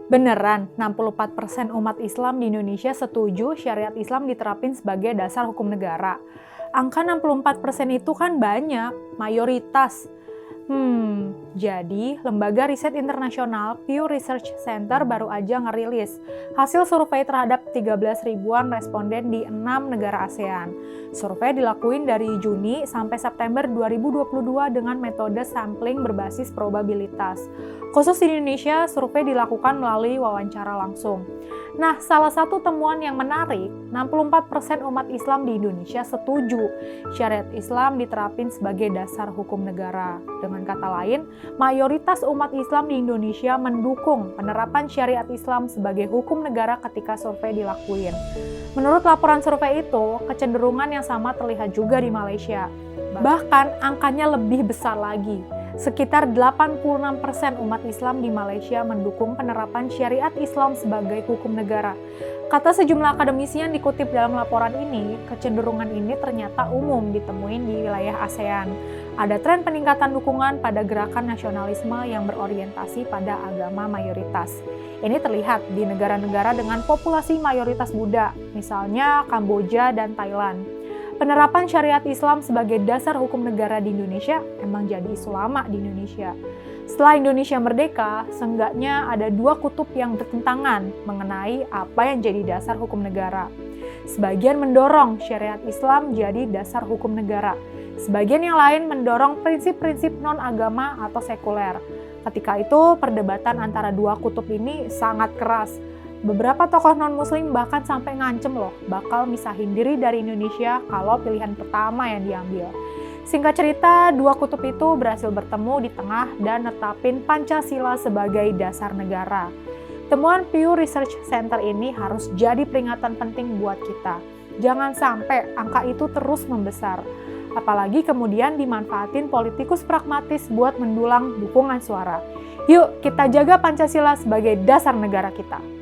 Beneran, 64% umat Islam di Indonesia setuju syariat Islam diterapin sebagai dasar hukum negara. Angka 64% itu kan banyak, mayoritas. Jadi lembaga riset internasional Pew Research Center baru aja ngerilis hasil survei terhadap 13 ribuan responden di 6 negara ASEAN. Survei dilakuin dari Juni sampai September 2022 dengan metode sampling berbasis probabilitas. Khusus di Indonesia, survei dilakukan melalui wawancara langsung. Nah, salah satu temuan yang menarik, 64% umat Islam di Indonesia setuju syariat Islam diterapin sebagai dasar hukum negara. Dengan kata lain, mayoritas umat Islam di Indonesia mendukung penerapan syariat Islam sebagai hukum negara ketika survei dilakuin. Menurut laporan survei itu, kecenderungan yang sama terlihat juga di Malaysia. Bahkan angkanya lebih besar lagi. Sekitar 86% umat Islam di Malaysia mendukung penerapan syariat Islam sebagai hukum negara. Kata sejumlah akademisi yang dikutip dalam laporan ini, kecenderungan ini ternyata umum ditemuin di wilayah ASEAN. Ada tren peningkatan dukungan pada gerakan nasionalisme yang berorientasi pada agama mayoritas. Ini terlihat di negara-negara dengan populasi mayoritas Buddha, misalnya Kamboja dan Thailand. Penerapan syariat Islam sebagai dasar hukum negara di Indonesia emang jadi isu lama di Indonesia. Setelah Indonesia merdeka, seenggaknya ada dua kutub yang bertentangan mengenai apa yang jadi dasar hukum negara. Sebagian mendorong syariat Islam jadi dasar hukum negara. Sebagian yang lain mendorong prinsip-prinsip non-agama atau sekuler. Ketika itu, perdebatan antara dua kutub ini sangat keras. Beberapa tokoh non-muslim bahkan sampai ngancem loh bakal misahin diri dari Indonesia kalau pilihan pertama yang diambil. Singkat cerita, dua kutub itu berhasil bertemu di tengah dan netapin Pancasila sebagai dasar negara. Temuan Pew Research Center ini harus jadi peringatan penting buat kita. Jangan sampai angka itu terus membesar. Apalagi kemudian dimanfaatin politikus pragmatis buat mendulang dukungan suara. Yuk kita jaga Pancasila sebagai dasar negara kita.